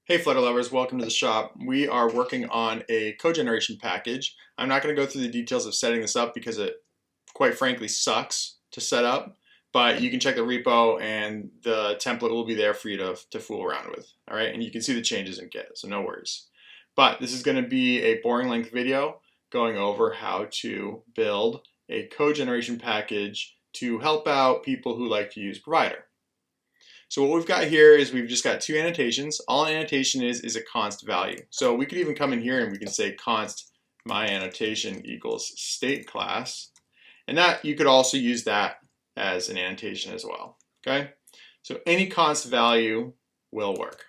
Hey Flutter lovers, welcome to the shop. We are working on a code generation package. I'm not going to go through the details of setting this up because it quite frankly sucks to set up, but you can check the repo and the template will be there for you to fool around with. All right, and you can see the changes in Git, so no worries. But this is going to be a boring length video going over how to build a code generation package to help out people who like to use Provider. So what we've got here is we've just got two annotations. All an annotation is a const value. So we could even come in here and we can say const my annotation equals state class. And that you could also use that as an annotation as well. Okay? So any const value will work.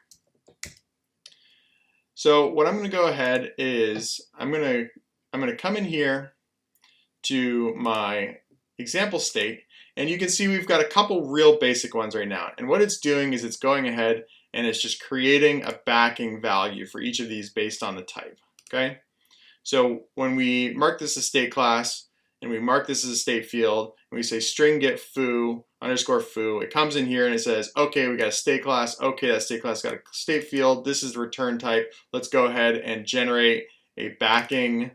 So what I'm going to go ahead is I'm going to come in here to my example state. And you can see we've got a couple real basic ones right now. And what it's doing is it's going ahead and it's just creating a backing value for each of these based on the type. Okay? So when we mark this as state class and we mark this as a state field and we say string get foo underscore foo, it comes in here and it says, okay, we got a state class. Okay, that state class got a state field. This is the return type. Let's go ahead and generate a backing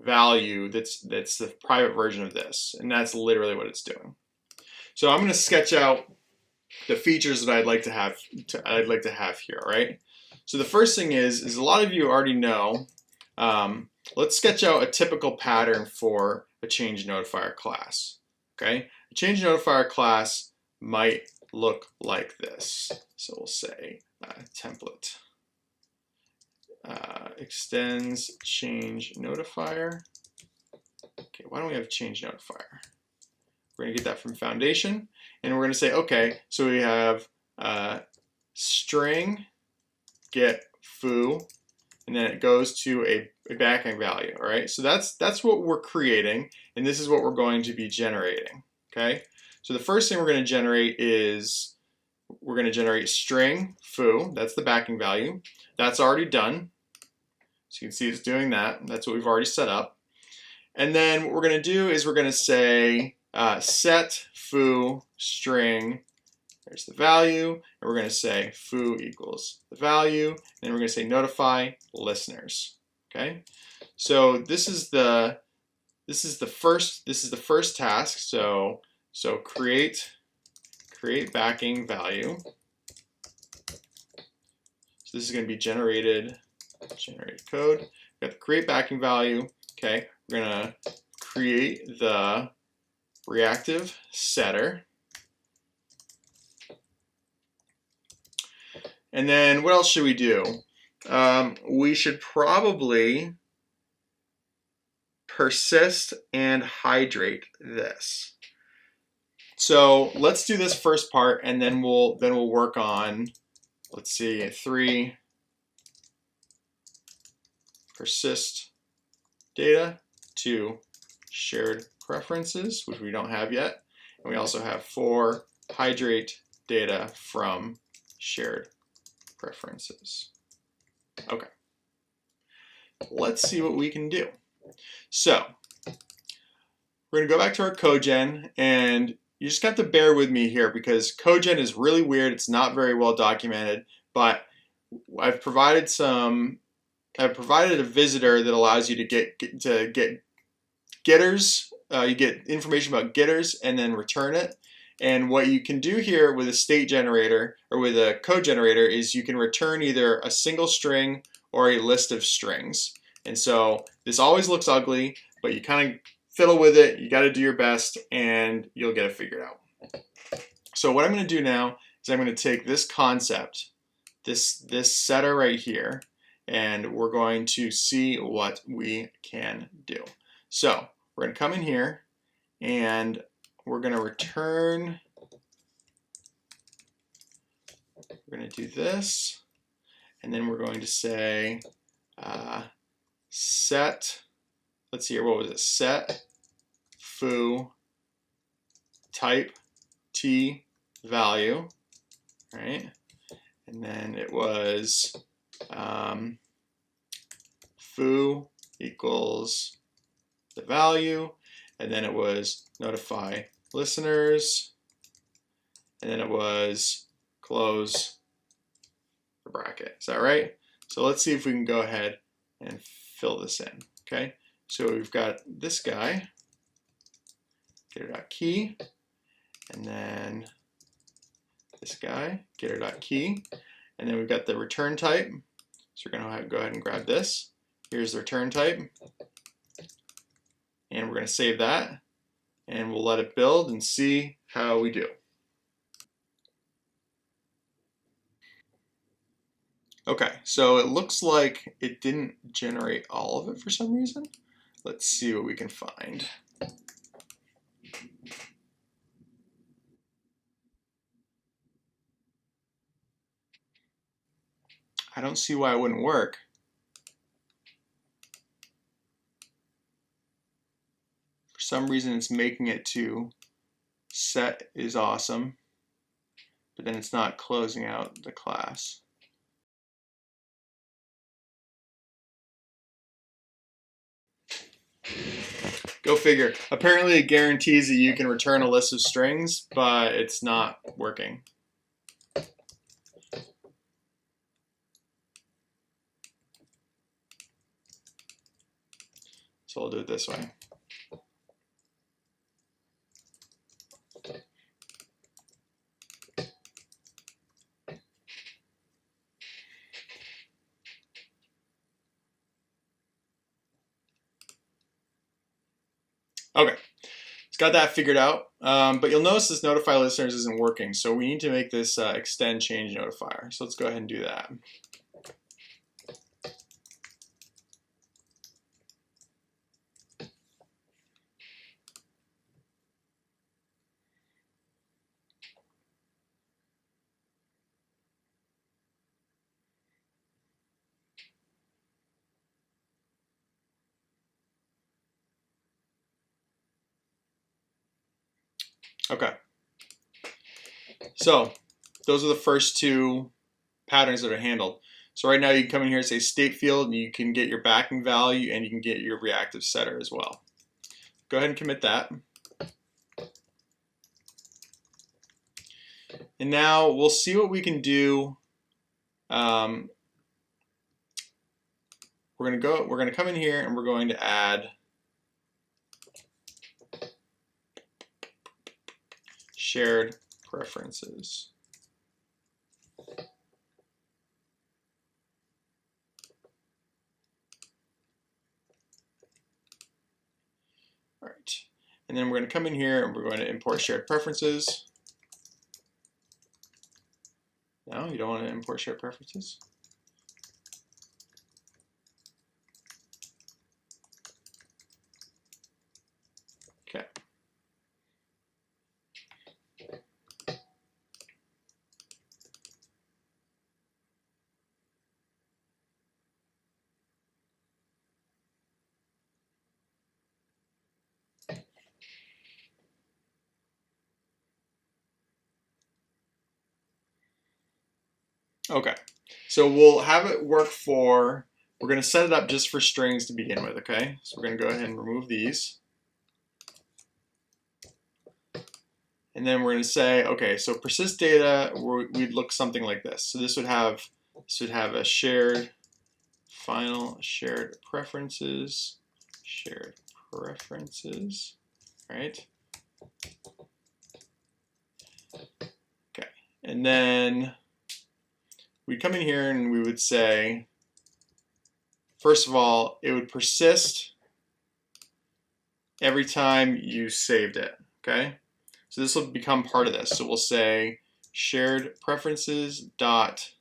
value that's the private version of this, and that's literally what it's doing. So I'm going to sketch out the features that I'd like to have here. All right. So the first thing is a lot of you already know. Let's sketch out a typical pattern for a ChangeNotifier class. Okay, a ChangeNotifier class might look like this. So we'll say template. Extends ChangeNotifier. Okay, why don't we have ChangeNotifier? We're going to get that from Foundation, and we're going to say, okay, so we have string get foo, and then it goes to a backing value. All right, so that's what we're creating, and this is what we're going to be generating. Okay, so the first thing we're going to generate is we're going to generate string foo. That's the backing value. That's already done. So you can see it's doing that. That's what we've already set up. And then what we're going to do is we're going to say set foo string, there's the value, and we're going to say foo equals the value, and then we're going to say notify listeners. Okay, so this is the first task. So create backing value. So this is going to be generated code. We've got the create backing value. Okay, we're gonna create the reactive setter. And then what else should we do? We should probably persist and hydrate this. So let's do this first part, and then we'll work on, let's see, 3 persist data to shared preferences, which we don't have yet. And we also have 4 hydrate data from shared preferences. Okay. Let's see what we can do. So we're going to go back to our CodeGen, and you just have to bear with me here because CodeGen is really weird. It's not very well documented, but I've provided a visitor that allows you to get getters. You get information about getters and then return it. And what you can do here with a state generator or with a code generator is you can return either a single string or a list of strings. And so this always looks ugly, but you kind of fiddle with it. You got to do your best, and you'll get it figured out. So what I'm going to do now is I'm going to take this concept, this setter right here, and we're going to see what we can do. So we're going to come in here and we're going to return, we're going to do this, and then we're going to say set, let's see here, what was it? Set foo type t value, right? And then it was foo equals the value, and then it was notify listeners, and then it was close bracket. Is that right? So let's see if we can go ahead and fill this in. Okay, so we've got this guy, getter.key, and then this guy, getter.key, and then we've got the return type. So we're going to go ahead and grab this. Here's the return type, and we're going to save that, and we'll let it build and see how we do. Okay, so it looks like it didn't generate all of it for some reason. Let's see what we can find. I don't see why it wouldn't work. For some reason it's making it to set is awesome, but then it's not closing out the class. Go figure. Apparently it guarantees that you can return a list of strings, but it's not working. So we'll do it this way. Okay, it's got that figured out, but you'll notice this notify listeners isn't working, so we need to make this extend ChangeNotifier. So let's go ahead and do that. Okay, so those are the first two patterns that are handled. So right now you can come in here and say state field, and you can get your backing value, and you can get your reactive setter as well. Go ahead and commit that. And now we'll see what we can do. We're going to come in here and we're going to add shared preferences. All right, and then we're going to come in here and we're going to import shared preferences. No, you don't want to import shared preferences. Okay. Okay, so we'll have it work for, we're going to set it up just for strings to begin with, okay? So we're going to go ahead and remove these. And then we're going to say, okay, so persist data, we'd look something like this. So this would have a shared final, shared preferences, right? Okay, and then we'd come in here and we would say, first of all, it would persist every time you saved it, okay? So this will become part of this. So we'll say shared preferences dot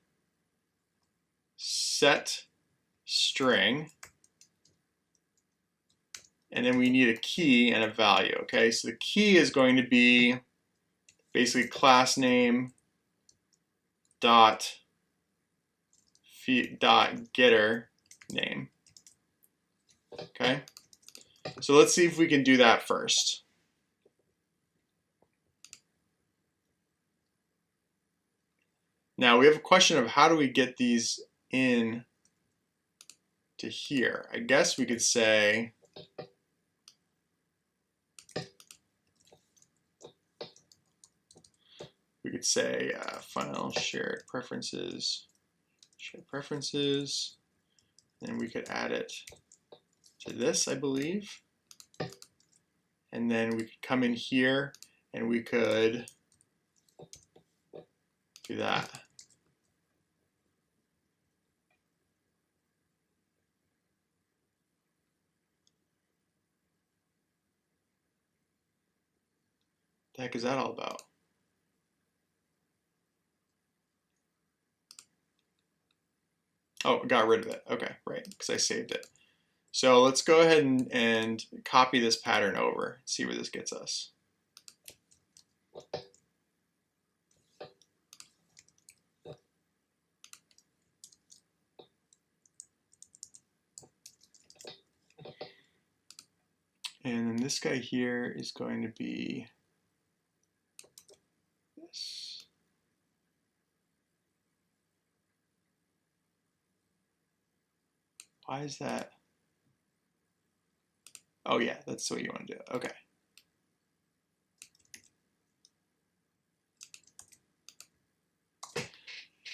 set string, and then we need a key and a value, okay? So the key is going to be basically class name dot getter name, okay? So let's see if we can do that first. Now we have a question of how do we get these in to here. I guess we could say final shared preferences SharedPreferences, and we could add it to this, I believe. And then we could come in here and we could do that. What the heck is that all about? Oh, got rid of it. Okay, right, because I saved it. So let's go ahead and copy this pattern over, see where this gets us. And then this guy here is going to be this. Why is that? Oh yeah, that's what you want to do. Okay.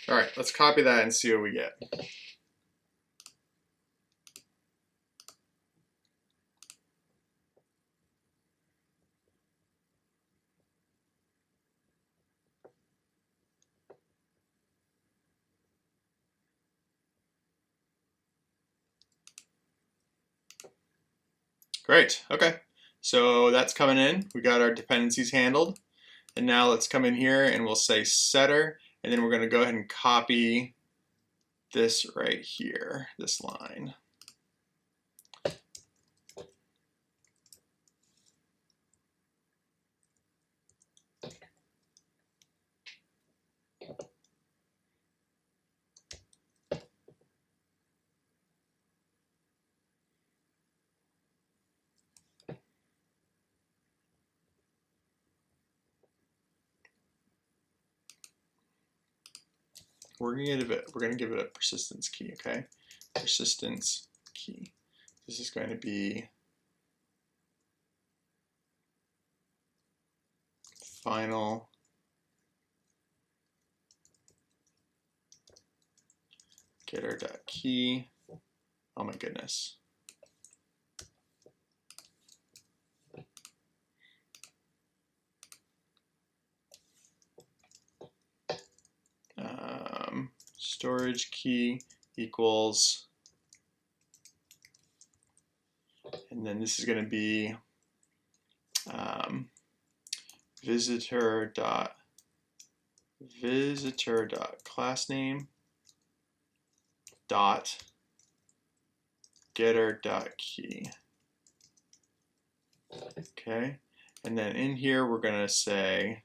All right, let's copy that and see what we get. Great, okay. So that's coming in. We got our dependencies handled. And now let's come in here and we'll say setter, and then we're going to go ahead and copy this right here, this line. We're gonna give it a persistence key, okay? Persistence key. This is going to be final getter.key. Oh my goodness. Storage key equals, and then this is going to be visitor dot class name dot getter dot key. Okay, and then in here we're going to say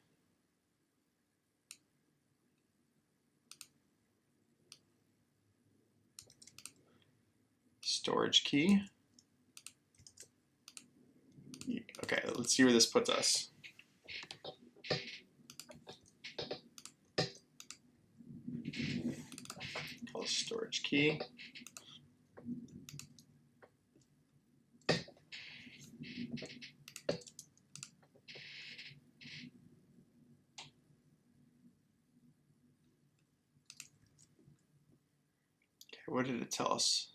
storage key. Okay, let's see where this puts us. Call storage key. Okay, what did it tell us?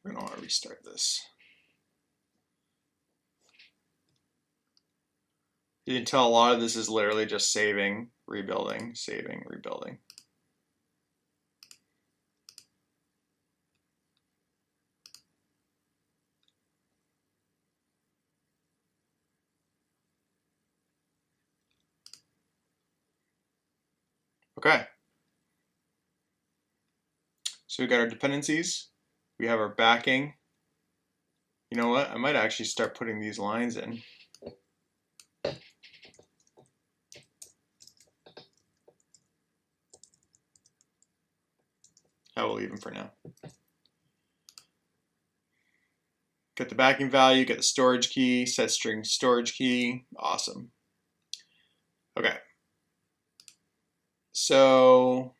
We're going to want to restart this. You can tell a lot of this is literally just saving, rebuilding, saving, rebuilding. Okay. So we got our dependencies. We have our backing. You know what? I might actually start putting these lines in. I will leave them for now. Get the backing value, get the storage key, set string storage key. Awesome. Okay. So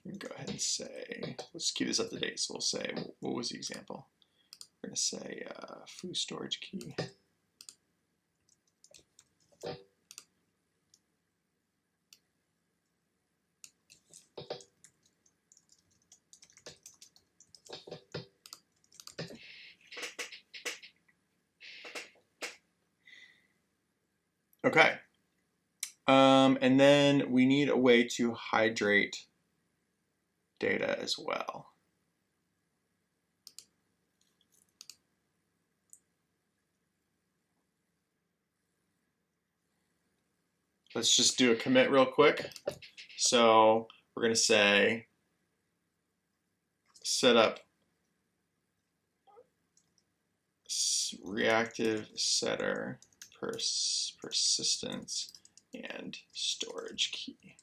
go ahead and say, let's keep this up to date. So we'll say, what was the example? We're going to say foo storage key. Okay. And then we need a way to hydrate data as well. Let's just do a commit real quick. So we're going to say set up reactive setter persistence and storage key.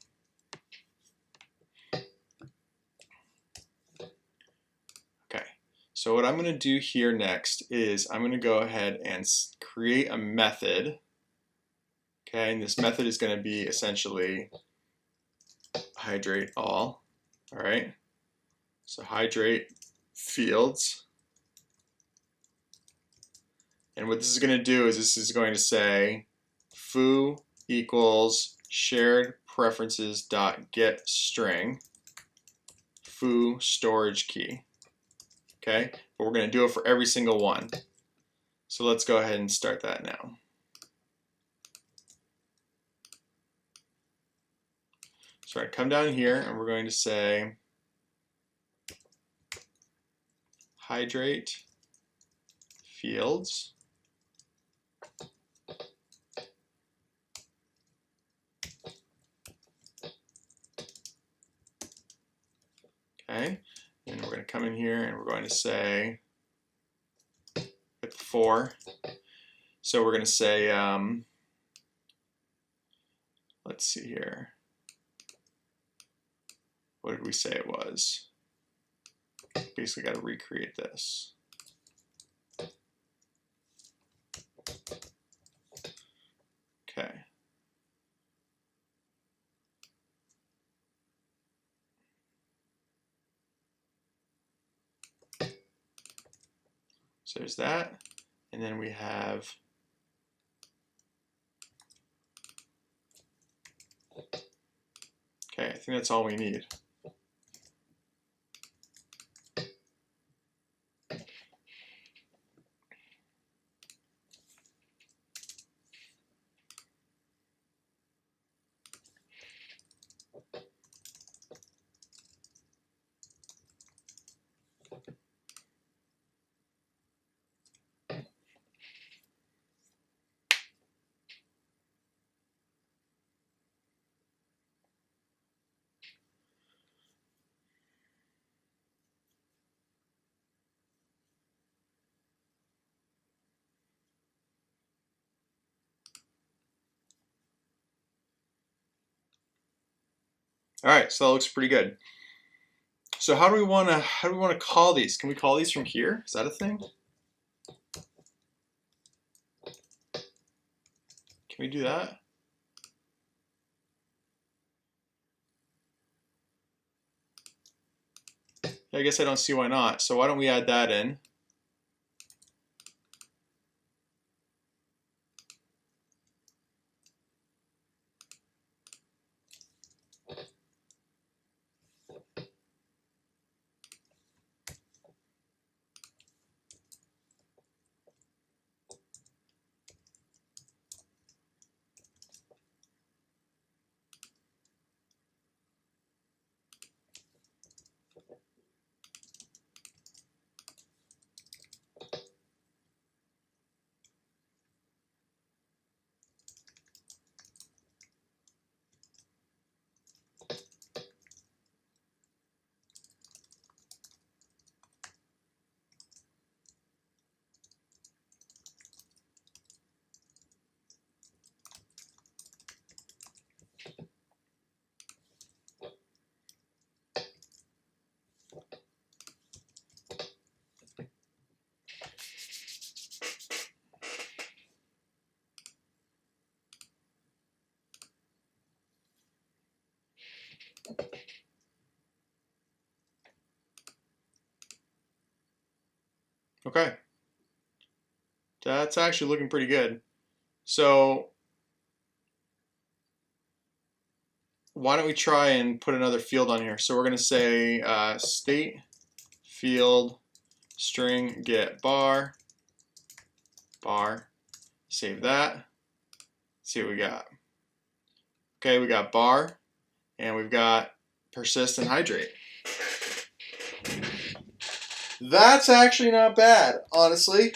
Okay, so what I'm going to do here next is I'm going to go ahead and create a method. Okay, and this method is going to be essentially hydrate all. All right, so hydrate fields. And what this is going to do is this is going to say foo equals SharedPreferences.getString foo storage key. Okay, but we're going to do it for every single one. So let's go ahead and start that now. So I come down here and we're going to say hydrate fields. Okay, and we're going to come in here and we're going to say with 4. So we're going to say, let's see here. What did we say it was? Basically got to recreate this. Okay. So there's that. And then we have okay, I think that's all we need. All right, so that looks pretty good. So how do we want to call these? Can we call these from here? Is that a thing? Can we do that? I guess I don't see why not. So why don't we add that in? Okay. That's actually looking pretty good. So why don't we try and put another field on here? So we're going to say state field string get bar, save that, see what we got. Okay, we got bar, and we've got persist and hydrate. That's actually not bad, honestly.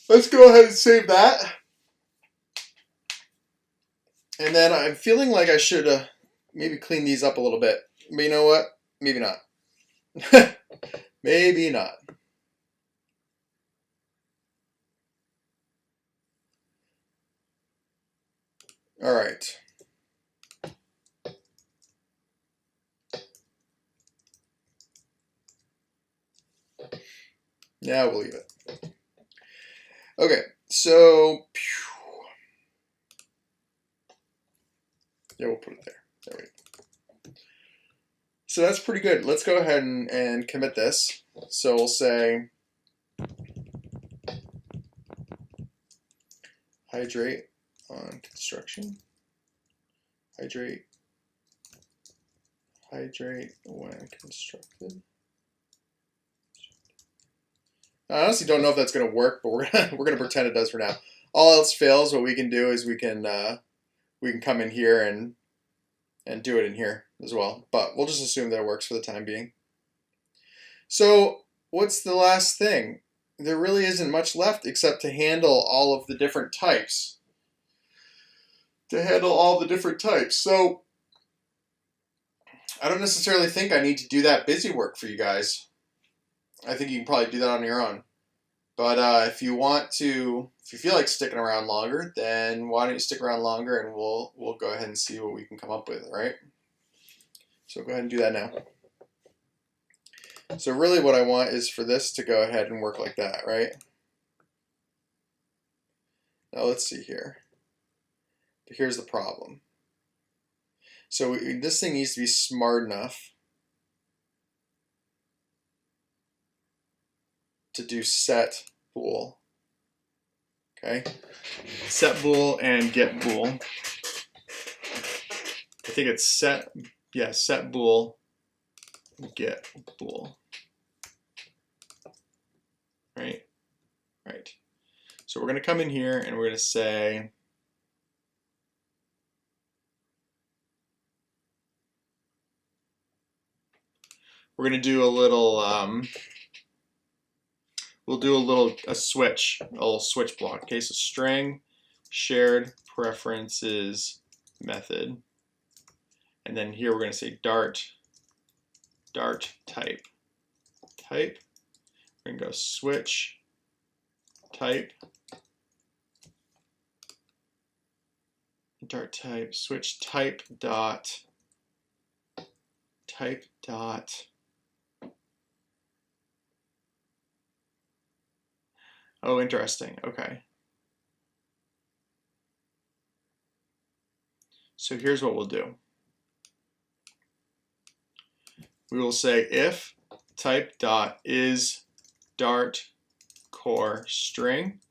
Let's go ahead and save that. And then I'm feeling like I should maybe clean these up a little bit. But you know what? Maybe not. Maybe not. All right. Yeah, we'll leave it. Okay, so yeah, we'll put it there. There we go. So that's pretty good. Let's go ahead and commit this. So we'll say hydrate on construction. Hydrate when constructed. I honestly don't know if that's going to work, but we're gonna pretend it does for now. All else fails, what we can do is we can come in here and do it in here as well. But we'll just assume that it works for the time being. So what's the last thing? There really isn't much left except to handle all of the different types. So I don't necessarily think I need to do that busy work for you guys. I think you can probably do that on your own. But if you feel like sticking around longer, then why don't you stick around longer and we'll go ahead and see what we can come up with, right? So go ahead and do that now. So really what I want is for this to go ahead and work like that, right? Now let's see here. But here's the problem. So this thing needs to be smart enough to do set bool. Okay? Set bool and get bool. I think it's set bool, get bool. Right? Right. So we're going to come in here and we're going to say we're going to do a little we'll do a switch, a little switch block. Okay, so string shared preferences method. And then here we're going to say dart type. We're going to go switch type, dart type, switch type dot. Oh, interesting. Okay. So here's what we'll do. We will say if type dot is dart core string,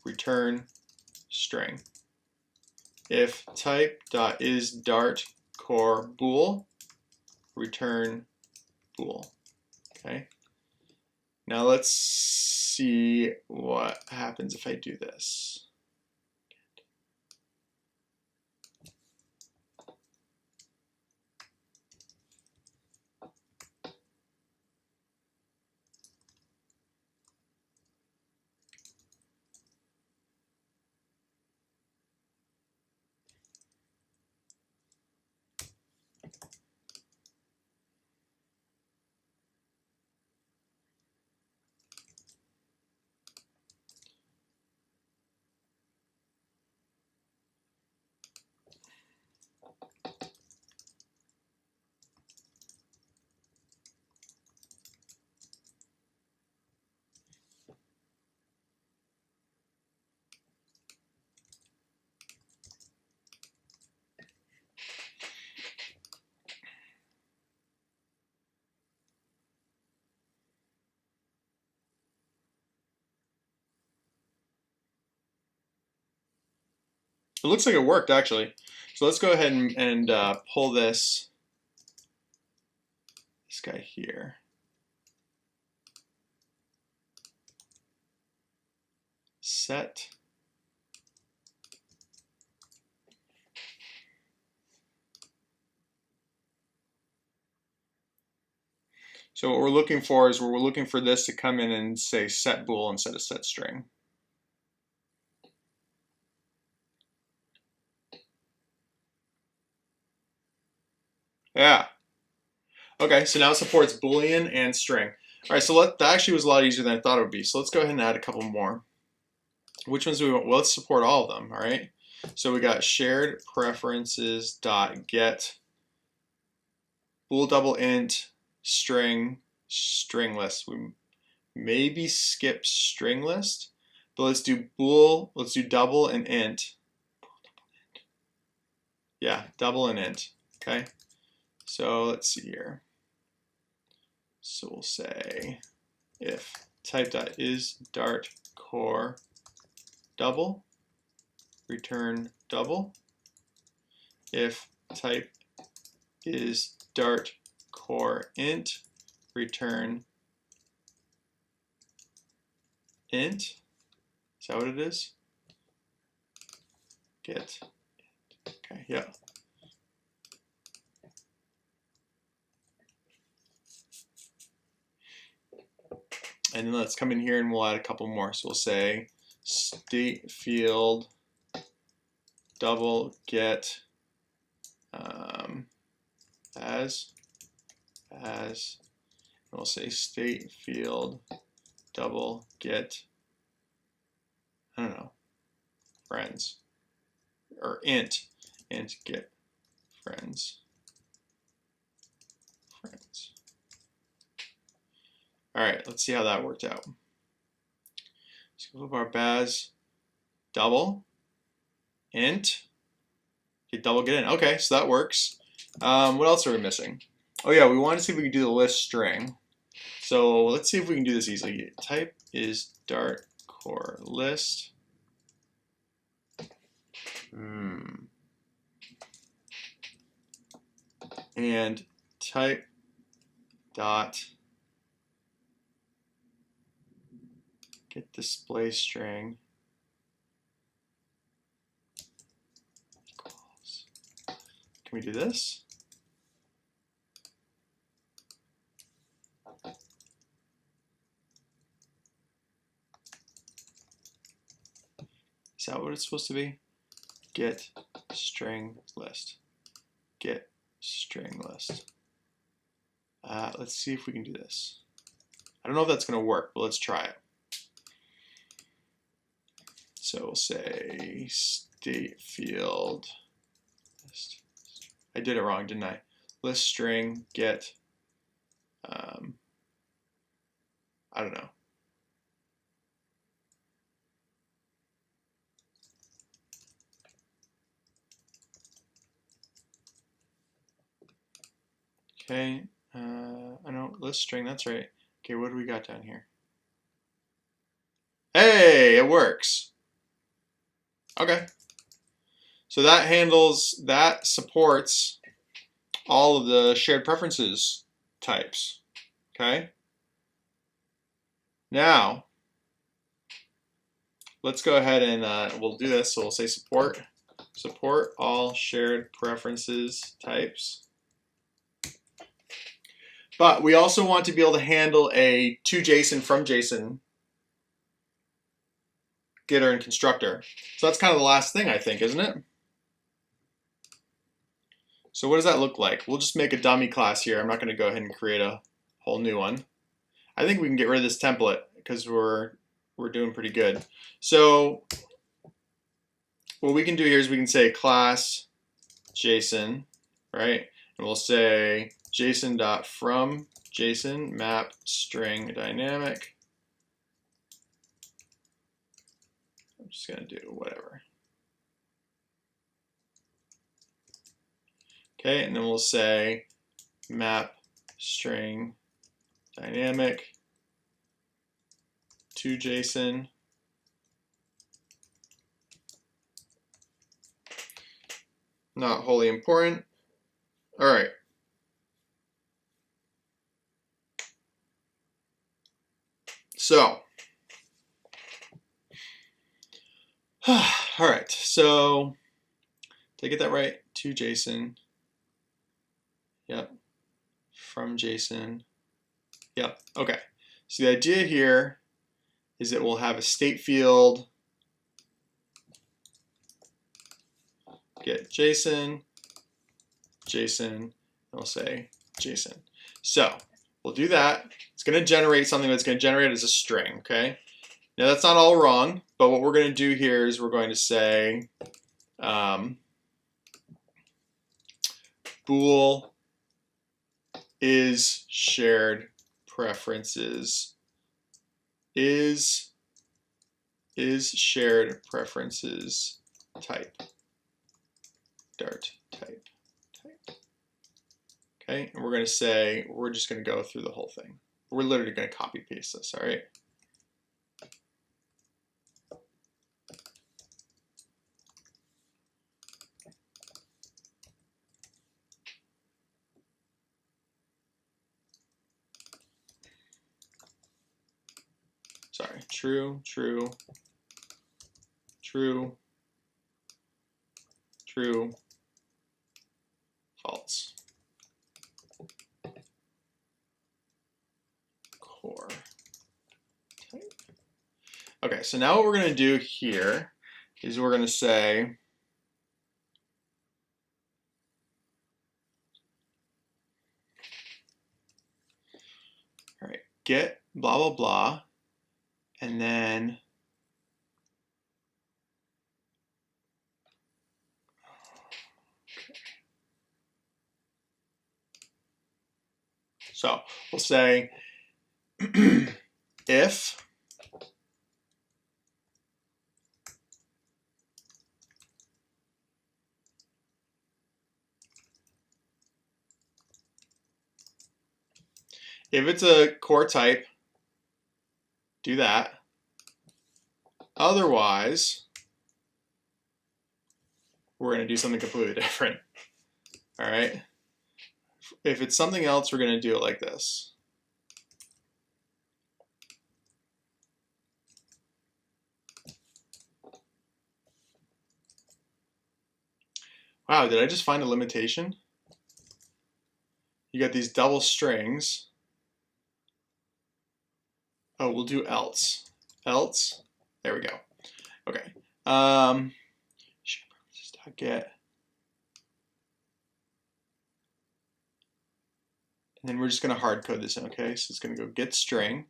return string. If type dot is dart core bool, return bool. Okay. Now let's see what happens if I do this. It looks like it worked actually. So let's go ahead and pull this guy here. Set. So what we're looking for is we're looking for this to come in and say set bool instead of set string. Yeah. Okay, so now it supports Boolean and string. All right, so that actually was a lot easier than I thought it would be. So let's go ahead and add a couple more. Which ones do we want? Well, let's support all of them, all right? So we got SharedPreferences.get bool double int string list. We maybe skip string list, but let's do bool, let's do double and int. Yeah, double and int, okay? So let's see here. So we'll say if type.isDart core double, return double. If type is Dart core int, return int. Is that what it is? Get. Okay, yeah. And then let's come in here and we'll add a couple more. So we'll say state field double get as, and we'll say state field double get, I don't know, friends, or int get friends. All right, let's see how that worked out. So our baz double int get double get in. Okay, so that works. What else are we missing? Oh yeah, we want to see if we can do the list string. So let's see if we can do this easily. Type is Dart core list. And type dot get display string equals. Can we do this? Is that what it's supposed to be? Get string list. Get string list. Let's see if we can do this. I don't know if that's going to work, but let's try it. So we'll say state field list. I did it wrong, didn't I? List string get, I don't know. Okay, I know, list string, that's right. Okay, what do we got down here? Hey, it works. Okay. So that supports all of the shared preferences types. Okay. Now, let's go ahead and we'll do this. So we'll say support all shared preferences types. But we also want to be able to handle a toJson fromJson getter and constructor. So that's kind of the last thing, I think, isn't it? So what does that look like? We'll just make a dummy class here. I'm not going to go ahead and create a whole new one. I think we can get rid of this template because we're doing pretty good. So what we can do here is we can say class JSON, right? And we'll say JSON.fromJSON map string dynamic. I'm just gonna do whatever. Okay, and then we'll say map string dynamic to JSON. Not wholly important. All right. So, all right. So, did I get that right? toJson. Yep. fromJson. Yep. Okay. So the idea here is that we'll have a state field, get JSON, and we'll say JSON. So we'll do that. It's going to generate something that's going to generate as a string, okay? Now that's not all wrong, but what we're going to do here is we're going to say bool is shared preferences is shared preferences type dart type. Okay, and we're going to say, we're just going to go through the whole thing. We're literally going to copy paste this, all right? Sorry, true, true, true, true, false. Core type. Okay, so now what we're going to do here is we're going to say all right, get blah, blah, blah, and then so we'll say if it's a core type, do that. Otherwise, we're going to do something completely different. All right. If it's something else, we're going to do it like this. Wow, did I just find a limitation? You got these double strings. Oh, we'll do else. Else. There we go. Okay. Get. And then we're just going to hard code this in, okay? So it's going to go get string,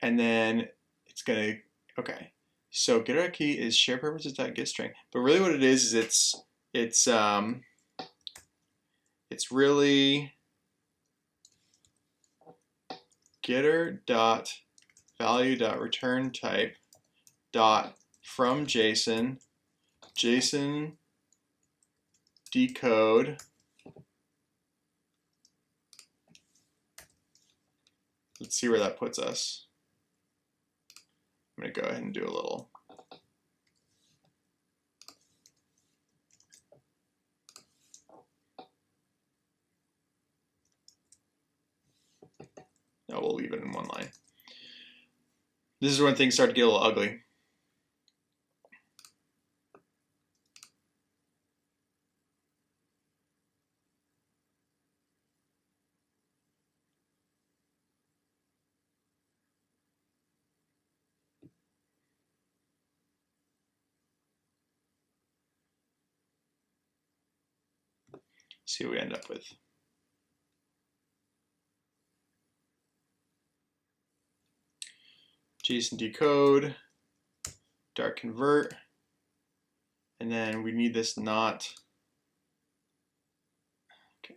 and then it's going to, okay. So getter key is SharedPreferences.getString, but really what it is it's really getter.value.returnType dot from JSON, JSON decode let's see where that puts us. I'm going to go ahead and do a little. No, we'll leave it in one line. This is when things start to get a little ugly. See what we end up with. JSON decode, dart convert, and then we need this not. Okay.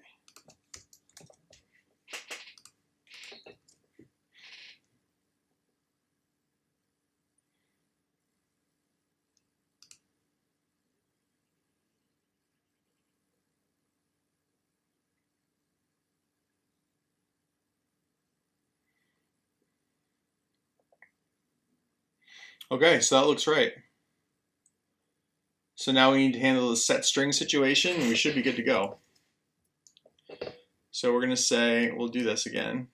Okay, so that looks right. So now we need to handle the set string situation, and we should be good to go. So we're going to say, we'll do this again.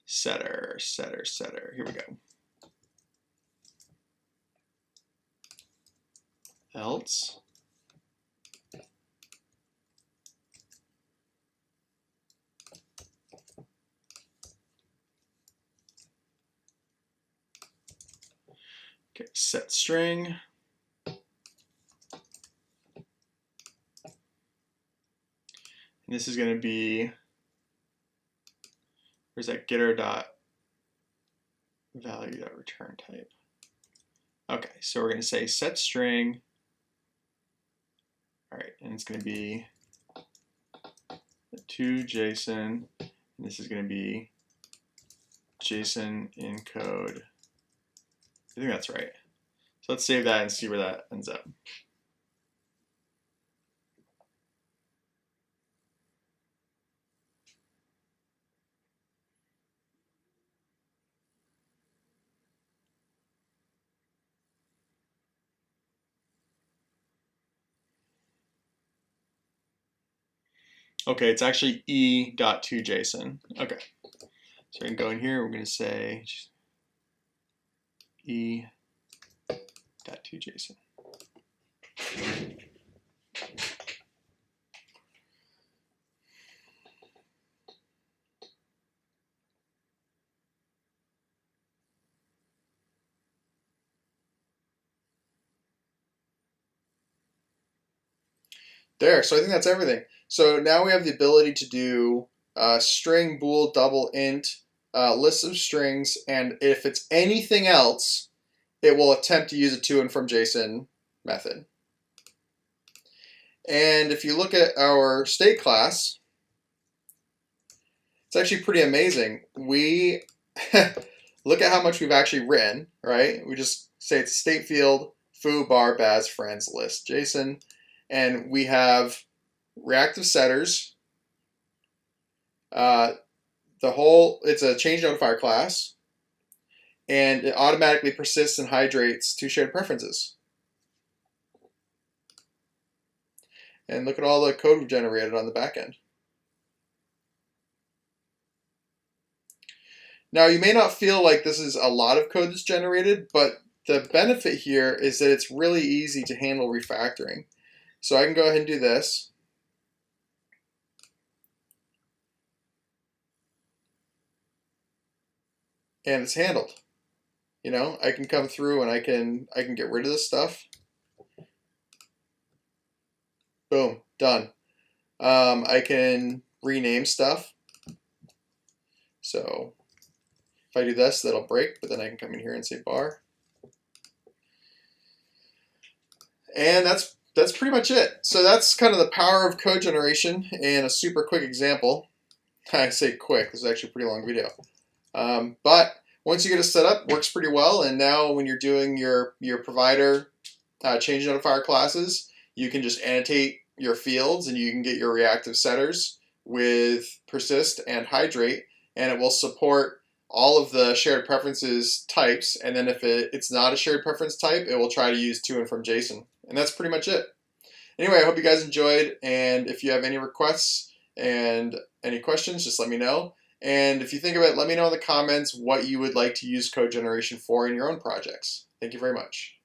Setter, setter, setter. Here we go. Else. Okay, set string. And this is going to be, where's that getter dot value dot return type? Okay, so we're going to say set string. All right, and it's going to be toJson, and this is going to be JSON encode. I think that's right. So let's save that and see where that ends up. Okay, it's actually e.toJson. Okay, so we can go in here, we're going to say e.toJson. There, so I think that's everything. So now we have the ability to do string, bool, double, int, lists of strings, and if it's anything else, it will attempt to use a to and from JSON method. And if you look at our state class, it's actually pretty amazing. We look at how much we've actually written, right? We just say it's a state field, foo, bar, baz, friends, list, JSON. And we have reactive setters. It's a ChangeNotifier class, and it automatically persists and hydrates to shared preferences. And look at all the code we've generated on the back end. Now, you may not feel like this is a lot of code that's generated, but the benefit here is that it's really easy to handle refactoring. So I can go ahead and do this. And it's handled. You know, I can come through and I can get rid of this stuff. Boom, done. I can rename stuff. So if I do this, that'll break, but then I can come in here and say bar. And that's pretty much it. So that's kind of the power of code generation and a super quick example. I say quick, this is actually a pretty long video. But once you get it set up, it works pretty well. And now when you're doing your provider ChangeNotifier classes, you can just annotate your fields and you can get your reactive setters with persist and hydrate, and it will support all of the shared preferences types. And then if it's not a shared preference type, it will try to use to and from JSON. And that's pretty much it. Anyway, I hope you guys enjoyed, and if you have any requests and any questions, just let me know. And if you think of it, let me know in the comments what you would like to use code generation for in your own projects. Thank you very much.